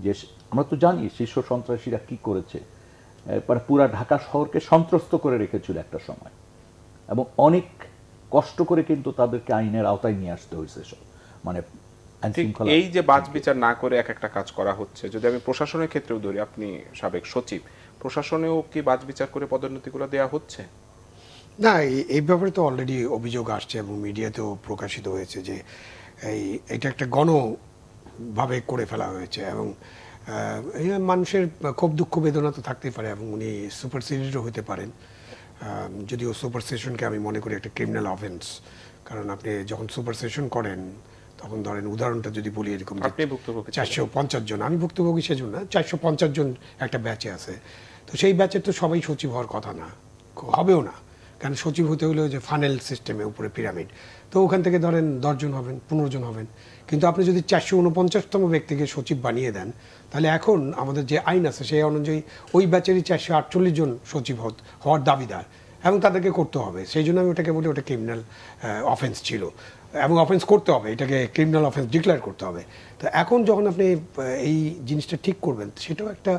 যে আমরা তো জানি শীর্ষ সন্ত্রাসীরা কি করেছে, মানে পুরা ঢাকা শহরকে সন্ত্রস্ত করে রেখেছিল একটা সময়, এবং অনেক কষ্ট করে কিন্তু তাদেরকে আইনের আওতায় নিয়ে আসতে হয়েছে। মানে এই যে বাজ বিচার না করে এক একটা কাজ করা হচ্ছে, যদি আমি প্রশাসনের ক্ষেত্রেও ধরি, আপনি সাবেক সচিব, প্রশাসনেও কি বাজ বিচার করে পদোন্নতিগুলো দেওয়া হচ্ছে? না, এই ব্যাপারে তো অলরেডি অভিযোগ আসছে এবং মিডিয়াতেও প্রকাশিত হয়েছে যে এটা একটা গণভাবে করে ফেলা হয়েছে, এবং মানুষের খুব দুঃখ বেদনা তো থাকতেই পারে, এবং উনি সুপারসিডেডও হতে পারেন। যদিও সুপার সেশনকে আমি মনে করি একটা ক্রিমিনাল অফেন্স, কারণ আপনি যখন সুপার সেশন করেন তখন ধরেন উদাহরণটা যদি বলি এরকম, আপনি ভুক্তভোগী 450 জন, আমি ভুক্তভোগী সেজন্য না, 450 জন একটা ব্যাচে আছে। তো সেই ব্যাচে তো সবাই সচিব হওয়ার কথা না, হবেও না, কারণ সচিব হতে হলে যে ফানেল সিস্টেমে উপরে পিরামিড, তো ওখান থেকে ধরেন 10 জন হবেন, 15 জন হবেন। কিন্তু আপনি যদি 449তম ব্যক্তিকে সচিব বানিয়ে দেন, তাহলে এখন আমাদের যে আইন আছে সেই অনুযায়ী ওই ব্যাচেরই 448 জন সচিব হওয়ার দাবিদার, এবং তাদেরকে করতে হবে। সেই জন্য আমি ওটাকে বলি ওটা ক্রিমিনাল অফেন্স ছিল, এবং অফেন্স করতে হবে, এটাকে ক্রিমিনাল অফেন্স ডিক্লেয়ার করতে হবে। তো এখন যখন আপনি এই জিনিসটা ঠিক করবেন, সেটাও একটা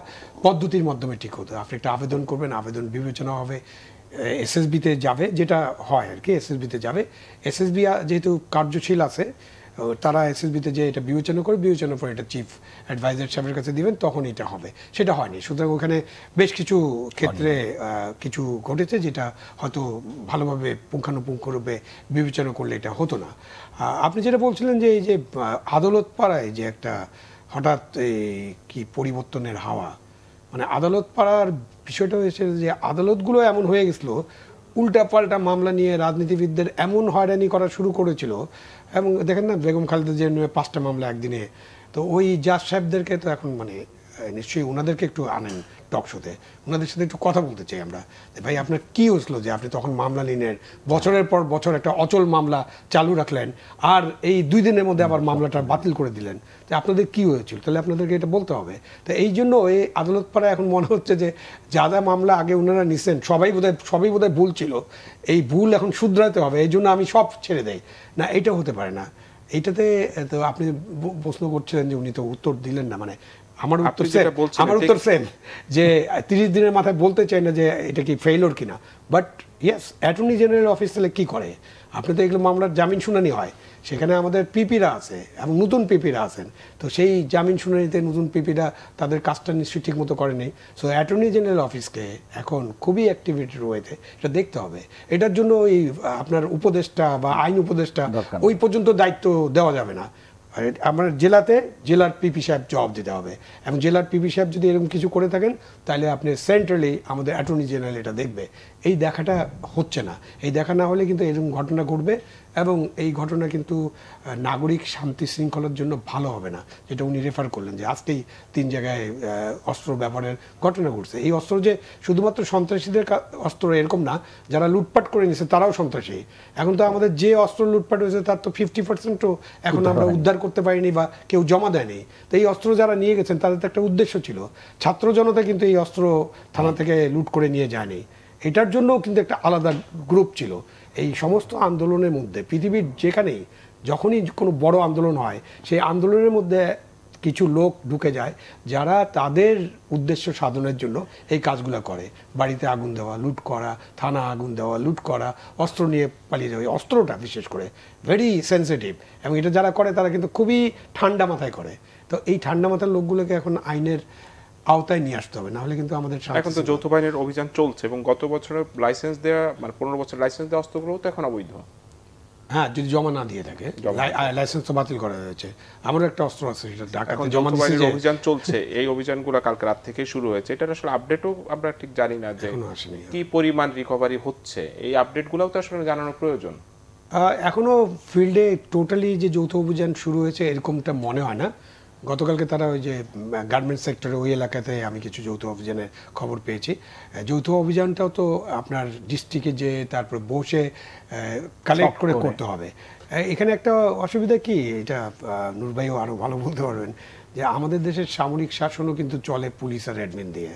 পদ্ধতির মাধ্যমে ঠিক হতো। আপনি একটা আবেদন করবেন, আবেদন বিবেচনা হবে, এসএসবিতে যাবে, যেটা হয় আর কি, এসএসবিতে যাবে। এসএসবি যেহেতু কার্যশীল আছে, তারা এসএসবিতে যে এটা বিবেচনা করে, বিবেচনা করে এটা চিফ অ্যাডভাইজার সাহেবের কাছে দিবেন, তখন এটা হবে। সেটা হয়নি, সুতরাং ওখানে বেশ কিছু ক্ষেত্রে কিছু ঘটেছে যেটা হয়তো ভালোভাবে পুঙ্খানুপুঙ্খরূপে বিবেচনা করলে এটা হতো না। আপনি যেটা বলছিলেন যে এই যে আদালত পাড়ায় যে একটা হঠাৎ কি পরিবর্তনের হাওয়া, মানে আদালত পাড়ার বিষয়টা হয়েছে যে আদালতগুলো এমন হয়ে গেছিলো, উল্টাপাল্টা মামলা নিয়ে রাজনীতিবিদদের এমন হয়রানি করা শুরু করেছিল। এবং দেখেন না বেগম খালেদা জিয়ার 5টা মামলা একদিনে, তো ওই জাজ সাহেবদেরকে তো এখন মানে নিশ্চয়ই ওনাদেরকে একটু আনেন টক শোতে, ওনাদের সাথে একটু কথা বলতে চাই আমরা, ভাই আপনার কি হয়েছিল যে আপনি তখন মামলা নিলেন, বছরের পর বছর একটা অচল মামলা চালু রাখলেন, আর এই 2 দিনের মধ্যে আবার মামলাটা বাতিল করে দিলেন, তো আপনাদের কি হয়েছিল? তাহলে আপনাদেরকে এটা বলতে হবে। তো এই জন্য এই আদালত পাড়ায় এখন মনে হচ্ছে যে যা যা মামলা আগে ওনারা নিছেন সবই বোধহয় ভুল ছিল, এই ভুল এখন শুধরাতে হবে, এই জন্য আমি সব ছেড়ে দেই না, এটা হতে পারে না। এইটাতে তো আপনি প্রশ্ন করছিলেন যে উনি তো উত্তর দিলেন না, মানে আমার উত্তর সেম, যে 30 দিনের মাথায় বলতে চাই না যে এটা কি ফেইলর কিনা, but yes, attorney general office তাহলে কি করে? আপনি তো এগুলো মামলার জামিন শুনানি হয়, সেখানে আমাদের পিপিরা আছে এবং নতুন পিপিরা আছেন, তো সেই জামিন শুনানিতে নতুন পিপিরা তাদের কাজটা নিশ্চয়ই ঠিক মতো করে নেই। সো অ্যাটর্নি জেনারেল অফিসকে এখন খুবই অ্যাক্টিভিটি রয়েছে, এটা দেখতে হবে। এটার জন্য ওই আপনার উপদেষ্টা বা আইন উপদেষ্টা ওই পর্যন্ত দায়িত্ব দেওয়া যাবে না। আমার জেলার পিপি সাহেব জবাব দিতে হবে, এবং জেলার পিপি সাহেব যদি এরকম কিছু করে থাকেন তাহলে আপনি সেন্ট্রালি আমাদের অ্যাটর্নি জেনারেল এটা দেখবে। এই দেখাটা হচ্ছে না, এই দেখা না হলে কিন্তু এরকম ঘটনা ঘটবে, এবং এই ঘটনা কিন্তু নাগরিক শান্তি শৃঙ্খলার জন্য ভালো হবে না। যেটা উনি রেফার করলেন যে আজকেই 3 জায়গায় অস্ত্র ব্যবহারের ঘটনা ঘটছে। এই অস্ত্র যে শুধুমাত্র সন্ত্রাসীদের অস্ত্র এরকম না, যারা লুটপাট করে নিয়েছে তারাও সন্ত্রাসী। এখন তো আমাদের যে অস্ত্র লুটপাট হয়েছে তার তো 50%ও এখন আমরা উদ্ধার করতে পারিনি বা কেউ জমা দেয়নি। তো এই অস্ত্র যারা নিয়ে গেছেন তাদের তো একটা উদ্দেশ্য ছিল, ছাত্র জনতা কিন্তু এই অস্ত্র থানা থেকে লুট করে নিয়ে যায়নি, এটার জন্যও কিন্তু একটা আলাদা গ্রুপ ছিল। এই সমস্ত আন্দোলনের মধ্যে পৃথিবীর যেখানেই যখনই কোনো বড় আন্দোলন হয়, সেই আন্দোলনের মধ্যে কিছু লোক ঢুকে যায় যারা তাদের উদ্দেশ্য সাধনের জন্য এই কাজগুলো করে। বাড়িতে আগুন দেওয়া, লুট করা, থানা আগুন দেওয়া, লুট করা, অস্ত্র নিয়ে পালিয়ে যাওয়া, অস্ত্রটা বিশেষ করে ভেরি সেন্সিটিভ, এবং এটা যারা করে তারা কিন্তু খুবই ঠান্ডা মাথায় করে। তো এই ঠান্ডা মাথার লোকগুলোকে এখন আইনের আওতায় নিয়ে আসতে হবে, না হলে কিন্তু আমাদের এখন তো যৌথ বাহিনীর অভিযান চলছে, এবং গত বছরের লাইসেন্স দেওয়া মানে 15 বছর লাইসেন্স দেওয়া অস্ত্রগুলো তো এখন অবৈধ। হ্যাঁ, যদি জমা না দিয়ে থাকে, লাইসেন্স তো বাতিল করা হয়েছে। আমার একটা অস্ত্র আছে, সেটা ঢাকাতে জমা দিয়েছে। অভিযান চলছে, এই অভিযানগুলো কালকে রাত থেকে শুরু হয়েছে। এটার আসলে আপডেটও আমরা ঠিক জানি না যে কি পরিমাণ রিকভারি হচ্ছে, এই আপডেটগুলোও তো আসলে জানানোর প্রয়োজন। এখনো ফিল্ডে টোটালি যে যৌথ অভিযান শুরু হয়েছে এরকমটা মনে হয় না। গতকালকে তারা ওই যে গার্মেন্টস সেক্টরে ওই এলাকাতে আমি কিছু যৌথ অভিযানের খবর পেয়েছি। যৌথ অভিযানটাও তো আপনার ডিস্ট্রিক্টে যে তারপর বসে কালেক্ট করে করতে হবে। এখানে একটা অসুবিধা কি, এটা নূর ভাইও আরও ভালো বলতে পারবেন, যে আমাদের দেশের সামরিক শাসনও কিন্তু চলে পুলিশ আর অ্যাডমিন দিয়ে।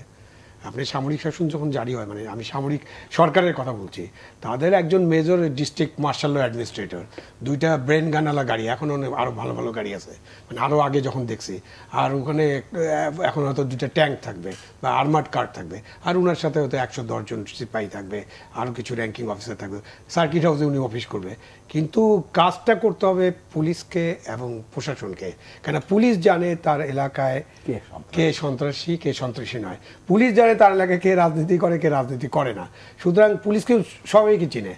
আপনি সামরিক শাসন যখন জারি হয়, মানে আমি সামরিক সরকারের কথা বলছি, তাদের একজন মেজর ডিস্ট্রিক্ট মার্শাল অ্যাডমিনিস্ট্রেটর, 2টা ব্রেন গানালা গাড়ি, এখন আরও ভালো ভালো গাড়ি আছে, মানে আরও আগে যখন দেখছি, আর ওখানে এখন হয়তো 2টা ট্যাঙ্ক থাকবে বা আর্মার্ড কার থাকবে, আর ওনার সাথে হয়তো 110 জন সিপাহী থাকবে, আরও কিছু র্যাঙ্কিং অফিসার থাকবে, সার্কিট হাউসে উনি অফিস করবে। কিন্তু কাজটা করতে হবে পুলিশকে এবং প্রশাসনকে, কেন পুলিশ জানে তার এলাকায় কে সন্ত্রাসী কে সন্ত্রাসী নয়, পুলিশ জানে তার এলাকায় কে রাজনীতি করে কে রাজনীতি করে না, সুতরাং পুলিশকে সবাইকে চিনে।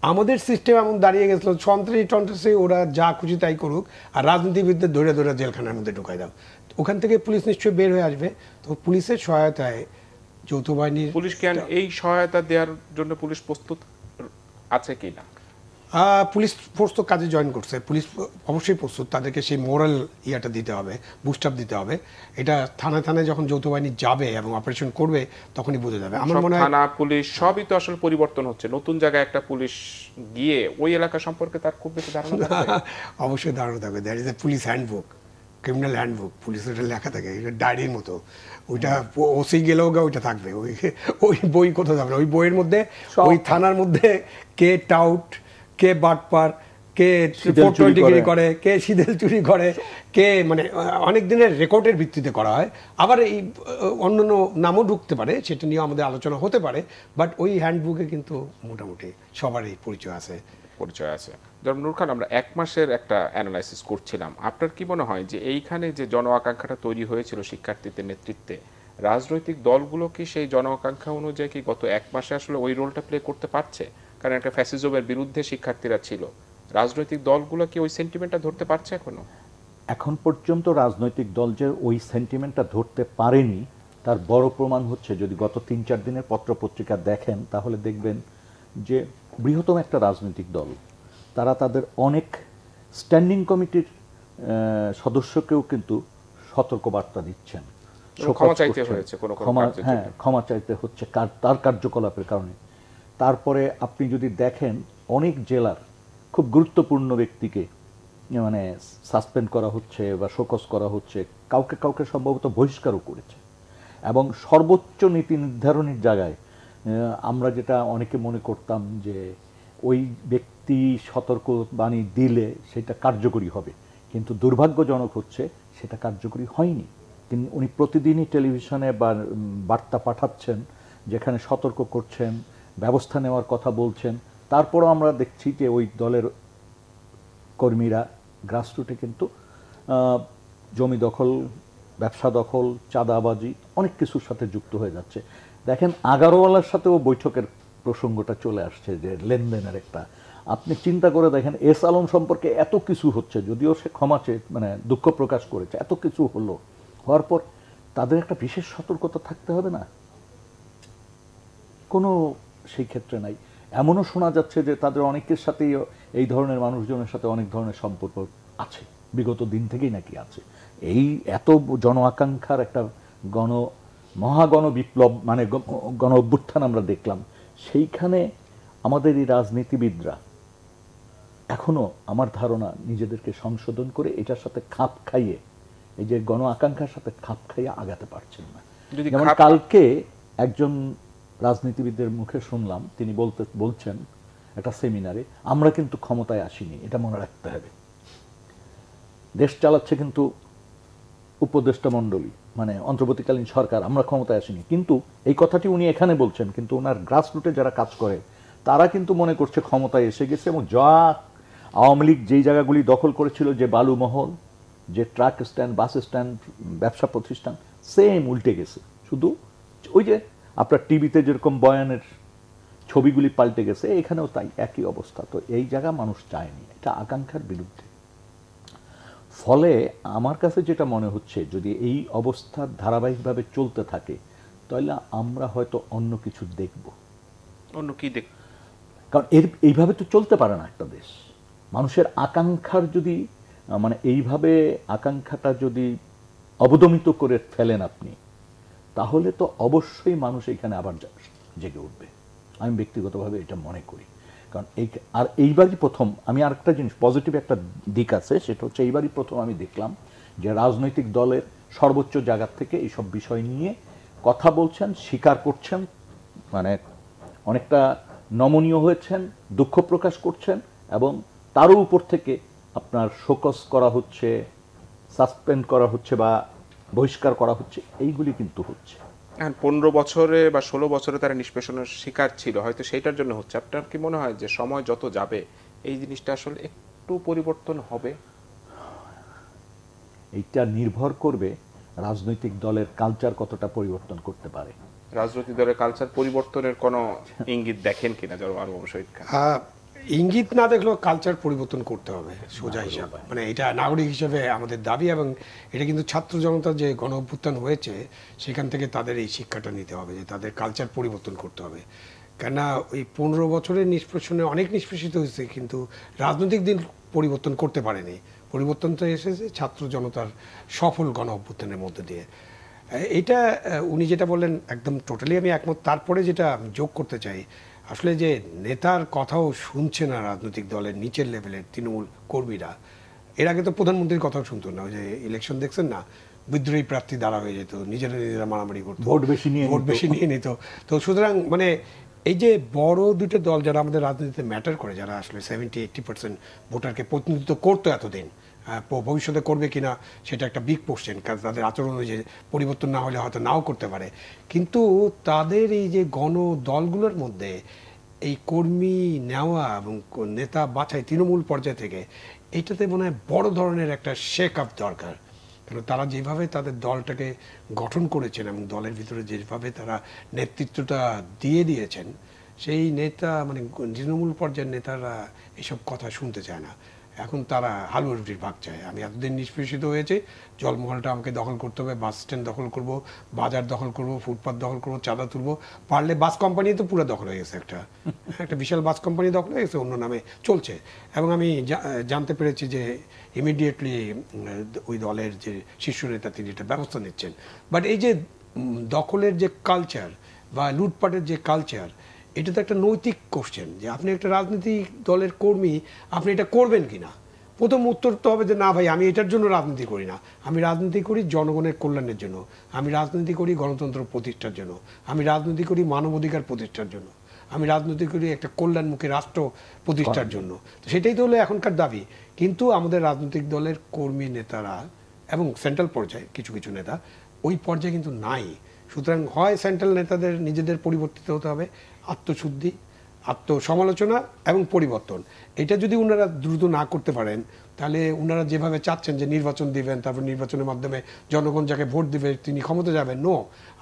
আমাদের সিস্টেম এমন দাঁড়িয়ে গেছিল, সন্ত্রাসী ওরা যা খুশি তাই করুক, আর রাজনীতিবিদদের ধরে জেলখানার মধ্যে ঢুকাই দাও, ওখান থেকে পুলিশ নিশ্চয়ই বের হয়ে আসবে। তো পুলিশের সহায়তায় যৌথ বাহিনীর পুলিশকে এই সহায়তা দেওয়ার জন্য পুলিশ প্রস্তুত আছে কিনা? পুলিশ ফোর্স তো কাজে জয়েন করছে, পুলিশ অবশ্যই প্রস্তুত, তাদেরকে সেই মোরাল ইয়াটা দিতে হবে, বুস্ট আপ দিতে হবে। এটা থানায় থানায় যখন যৌথ বাহিনী যাবে এবং অপারেশন করবে তখনই বোঝা যাবে। আমার মনে হয় থানা পুলিশ সবই তো আসলে পরিবর্তন হচ্ছে, নতুন জায়গায় একটা পুলিশ গিয়ে ওই এলাকা সম্পর্কে তার খুব বেশি ধারণা থাকবে। অবশ্যই ধারণা থাকবে। That is a police handbook, criminal handbook, পুলিশের ওটা লেখা থাকে, এটা ডায়েরির মতো। ওইটা ওসি গেলেও ওইটা থাকবে, ওই বই কোথাও যাবে না। ওই বইয়ের মধ্যে ওই থানার মধ্যে কে টাউট, কে বাটপার, কে 420 করে, কে সিদেল চুরি করে, কে মানে অনেক দিনের রেকর্ডের ভিত্তিতে করা হয়। আবার এই অন্যান্য নামও ঢুকতে পারে, সেটা নিয়ে আমাদের আলোচনা হতে পারে, বাট ওই হ্যান্ডবুকে কিন্তু মোটামুটি সবারই পরিচয় আছে। যেমন নূর খান, আমরা 1 মাসের একটা অ্যানালাইসিস করছিলাম, আপনার কি মনে হয় যে এইখানে যে জন আকাঙ্ক্ষাটা তৈরি হয়েছিল শিক্ষার্থীদের নেতৃত্বে, রাজনৈতিক দলগুলো কি সেই জন আকাঙ্ক্ষা অনুযায়ী কি গত 1 মাসে আসলে ওই রোলটা প্লে করতে পারছে? কারণ একটা ফ্যাসিজমের বিরুদ্ধে শিক্ষার্থীরা ছিল, রাজনৈতিক দলগুলো কি ওই সেন্টিমেন্টটা ধরতে পারছে এখনো? এখন পর্যন্ত রাজনৈতিক দল যে ওই সেন্টিমেন্টটা ধরতে পারেনি তার বড় প্রমাণ হচ্ছে, যদি গত 3-4 দিনের পত্রপত্রিকা দেখেন তাহলে দেখবেন যে বৃহত্তম একটা রাজনৈতিক দল তারা তাদের অনেক স্ট্যান্ডিং কমিটির সদস্যকেও কিন্তু সতর্কবার্তা দিচ্ছেন, ক্ষমা চাইতে হচ্ছে তার কার্যকলাপের কারণে। তারপরে আপনি যদি দেখেন অনেক জেলার খুব গুরুত্বপূর্ণ ব্যক্তিকে মানে সাসপেন্ড করা হচ্ছে বা শোকজ করা হচ্ছে, কাউকে কাউকে সম্ভবত বহিষ্কারও করেছে। এবং সর্বোচ্চ নীতি নির্ধারণের জায়গায় আমরা যেটা অনেকে মনে করতাম যে ওই ব্যক্তি সতর্কবাণী দিলে সেটা কার্যকরী হবে, কিন্তু দুর্ভাগ্যজনক হচ্ছে সেটা কার্যকরী হয়নি। কিন্তু উনি প্রতিদিনই টেলিভিশনে বা বার্তা পাঠাচ্ছেন যেখানে সতর্ক করছেন, ব্যবস্থা নেওয়ার কথা বলছেন, তারপরও আমরা দেখছি যে ওই দলের কর্মীরা গ্রাসরুটে কিন্তু জমি দখল, ব্যবসা দখল, চাঁদাবাজি অনেক কিছুর সাথে যুক্ত হয়ে যাচ্ছে। দেখেন আগারওয়ালার সাথেও বৈঠকের প্রসঙ্গটা চলে আসছে, যে লেনদেনের একটা। আপনি চিন্তা করে দেখেন এস আলম সম্পর্কে এত কিছু হচ্ছে, যদিও সে ক্ষমা চেয়ে মানে দুঃখ প্রকাশ করেছে, এত কিছু হওয়ার পর তাদের একটা বিশেষ সতর্কতা থাকতে হবে না? কোনো সেই ক্ষেত্রে নাই। এমনও শোনা যাচ্ছে যে তাদের অনেকের সাথেই এই ধরনের মানুষজনের সাথে অনেক ধরনের সম্পর্ক আছে, বিগত দিন থেকেই নাকি আছে। এই এত জন আকাঙ্ক্ষার একটা মহাগণ বিপ্লব মানে গণ অভ্যুত্থান আমরা দেখলাম, সেইখানে আমাদের এই রাজনীতিবিদরা এখনো আমার ধারণা নিজেদেরকে সংশোধন করে এটার সাথে খাপ খাইয়ে, এই যে গণ আকাঙ্ক্ষার সাথে খাপ খাইয়ে আগাতে পারছেন না। যেমন কালকে একজন রাজনীতিবিদদের মুখে শুনলাম, তিনি বলছেন একটা সেমিনারে, আমরা কিন্তু ক্ষমতায় আসিনি, এটা মনে রাখতে হবে। দেশ চালাচ্ছে কিন্তু উপদেষ্টা মণ্ডলী মানে অন্তর্বর্তীকালীন সরকার, আমরা ক্ষমতায় আসিনি। কিন্তু এই কথাটি উনি এখানে বলছেন, কিন্তু ওনার গ্রাসরুটে যারা কাজ করে তারা কিন্তু মনে করছে ক্ষমতায় এসে গেছে। এবং যা আওয়ামী লীগ যেই জায়গাগুলি দখল করেছিল, যে বালুমহল, যে ট্রাক স্ট্যান্ড, বাস স্ট্যান্ড, ব্যবসা প্রতিষ্ঠান, সেম উল্টে গেছে। শুধু ওই যে আপনার টিভিতে যেরকম বয়ানের ছবিগুলি পাল্টে গেছে, এখানেও তাই একই অবস্থা। তো এই জায়গা মানুষ চায়নি, এটা আকাঙ্ক্ষার বিরুদ্ধে। ফলে আমার কাছে যেটা মনে হচ্ছে, যদি এই অবস্থা ধারাবাহিকভাবে চলতে থাকে তাহলে আমরা হয়তো অন্য কিছু দেখব। অন্য কি দেখ? কারণ এইভাবে তো চলতে পারে না একটা দেশ। মানুষের আকাঙ্ক্ষার যদি মানে এইভাবে আকাঙ্ক্ষাটা যদি অবদমিত করে ফেলেন আপনি, তাহলে তো অবশ্যই মানুষ এখানে আবার জেগে উঠবে। আমি ব্যক্তিগতভাবে এটা মনে করি। কারণ এইবারই প্রথম, আমি আরেকটা জিনিস পজিটিভ একটা দিক আছে, সেটা হচ্ছে এইবারই প্রথম আমি দেখলাম যে রাজনৈতিক দলের সর্বোচ্চ জায়গা থেকে এইসব বিষয় নিয়ে কথা বলছেন, স্বীকার করছেন, মানে অনেকটা নমনীয় হয়েছেন, দুঃখ প্রকাশ করছেন, এবং তারও উপর থেকে আপনার শোকজ করা হচ্ছে, সাসপেন্ড করা হচ্ছে বা বহিষ্কার করা হচ্ছে, এইগুলি কিন্তু হচ্ছে। 15 বছরে বা 16 বছরে তারা নিষ্পেষণের শিকার ছিল, হয়তো সেইটার জন্য হচ্ছে। আপনার কি মনে হয় যে সময় যত যাবে এই জিনিসটা আসলে একটু পরিবর্তন হবে? এইটা নির্ভর করবে রাজনৈতিক দলের কালচার কতটা পরিবর্তন করতে পারে। রাজনৈতিক দলের কালচার পরিবর্তনের কোনো ইঙ্গিত দেখেন কিনা? ইঙ্গিত না দেখলেও কালচার পরিবর্তন করতে হবে, সোজা হিসাব। মানে এটা নাগরিক হিসেবে আমাদের দাবি, এবং এটা কিন্তু ছাত্র জনতার যে গণ অভ্যুত্থান হয়েছে সেখান থেকে তাদের এই শিক্ষাটা নিতে হবে যে তাদের কালচার পরিবর্তন করতে হবে। কেননা ওই 15 বছরের নিষ্পেষণে অনেক নিষ্পেষিত হয়েছে, কিন্তু রাজনৈতিক দিন পরিবর্তন করতে পারেনি। পরিবর্তনটা এসেছে ছাত্র জনতার সফল গণ অভ্যুত্থানের মধ্যে দিয়ে। এটা উনি যেটা বললেন একদম টোটালি আমি একমত। তারপরে যেটা আমি যোগ করতে চাই, আসলে যে নেতার কথাও শুনছে না রাজনৈতিক দলের নিচের লেভেলের তৃণমূল কর্মীরা। এর আগে তো প্রধানমন্ত্রীর কথাও শুনতো না। ওই যে ইলেকশন দেখছেন না, বিদ্রোহী প্রার্থী দাঁড়া হয়ে যেত, নিজেরা মারামারি করতো, ভোট বেশি নিয়ে নিত। তো সুতরাং মানে এই যে বড় দুটো দল যারা আমাদের রাজনীতিতে ম্যাটার করে, যারা আসলে 70-80% ভোটারকে প্রতিনিধিত্ব করতো এতদিন, ভবিষ্যতে করবে কিনা সেটা একটা বিগ কোশ্চেন, কারণ তাদের আচরণ অনুযায়ী পরিবর্তন না হলে হয়তো নাও করতে পারে। কিন্তু তাদের এই যে গণ দলগুলোর মধ্যে এই কর্মী নেওয়া এবং নেতা বাছাই তৃণমূল পর্যায় থেকে, এইটাতে মনে হয় বড় ধরনের একটা শেক আপ দরকার। কারণ তারা যেভাবে তাদের দলটাকে গঠন করেছেন এবং দলের ভিতরে যেভাবে তারা নেতৃত্বটা দিয়ে দিয়েছেন, সেই নেতা মানে তৃণমূল পর্যায়ের নেতারা এসব কথা শুনতে চায় না। এখন তারা হালুয়া রুটির ভাগ চায়। আমি এতদিন নিষ্পেষিত হয়েছে, জলমহলটা আমাকে দখল করতে হবে, বাস স্ট্যান্ড দখল করব, বাজার দখল করব, ফুটপাথ দখল করব, চাঁদা তুলব, পারলে বাস কোম্পানি তো পুরো দখল হয়ে গেছে, একটা বিশাল বাস কোম্পানি দখল হয়ে গেছে, অন্য নামে চলছে। এবং আমি জানতে পেরেছি যে ইমিডিয়েটলি ওই দলের যে শীর্ষ নেতা তিনি এটা ব্যবস্থা নিচ্ছেন। বাট এই যে দখলের যে কালচার বা লুটপাটের যে কালচার, এটা তো একটা নৈতিক কোশ্চেন যে আপনি একটা রাজনৈতিক দলের কর্মী, আপনি এটা করবেন কিনা। প্রথম উত্তর তো হবে যে না ভাই, আমি এটার জন্য রাজনীতি করি না, আমি রাজনীতি করি জনগণের কল্যাণের জন্য, আমি রাজনীতি করি গণতন্ত্র প্রতিষ্ঠার জন্য, আমি রাজনীতি করি মানবাধিকার প্রতিষ্ঠার জন্য, আমি রাজনীতি করি একটা কল্যাণমুখী রাষ্ট্র প্রতিষ্ঠার জন্য। তো সেটাই তো হলো এখনকার দাবি। কিন্তু আমাদের রাজনৈতিক দলের কর্মী নেতারা এবং সেন্ট্রাল পর্যায়ে কিছু কিছু নেতা ওই পর্যায়ে কিন্তু নাই। সুতরাং হয় সেন্ট্রাল নেতাদের নিজেদের পরিবর্তিত হতে হবে, আত্মশুদ্ধি, আত্মসমালোচনা এবং পরিবর্তন। এটা যদি ওনারা দ্রুত না করতে পারেন, তাহলে ওনারা যেভাবে চাচ্ছেন যে নির্বাচন দিবেন, তারপর নির্বাচনের মাধ্যমে জনগণ যাকে ভোট দিবে তিনি ক্ষমতা যাবেন, নো।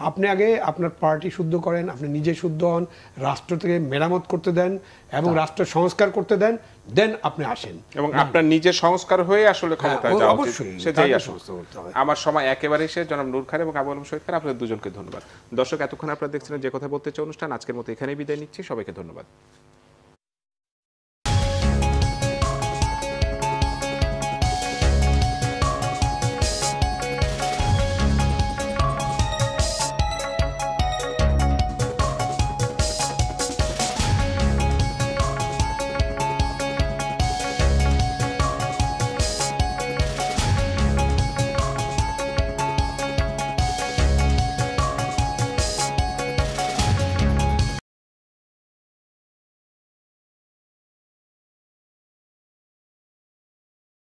আপনি আগে আপনার পার্টি শুদ্ধ করেন, আপনি নিজে শুদ্ধ হন, রাষ্ট্র থেকে মেরামত করতে দেন এবং রাষ্ট্র সংস্কার করতে দেন, দেন আপনি আসেন এবং আপনার নিজের সংস্কার হয়ে আসলে ক্ষমতায় যাওয়া উচিত। অবশ্যই সেটাই তাকে আসলে সমস্ত করতে হবে। আমার সময় একেবারে শেষ। জনাব নূর খান এবং আবু আলম শহীদ খান, আপনাদের দুজনকে ধন্যবাদ। দর্শক, এতক্ষণ আপনারা দেখছিলেন যে কথা বলতে চাই অনুষ্ঠান। আজকের মতো এখানেই বিদায় নিচ্ছি। সবাইকে ধন্যবাদ।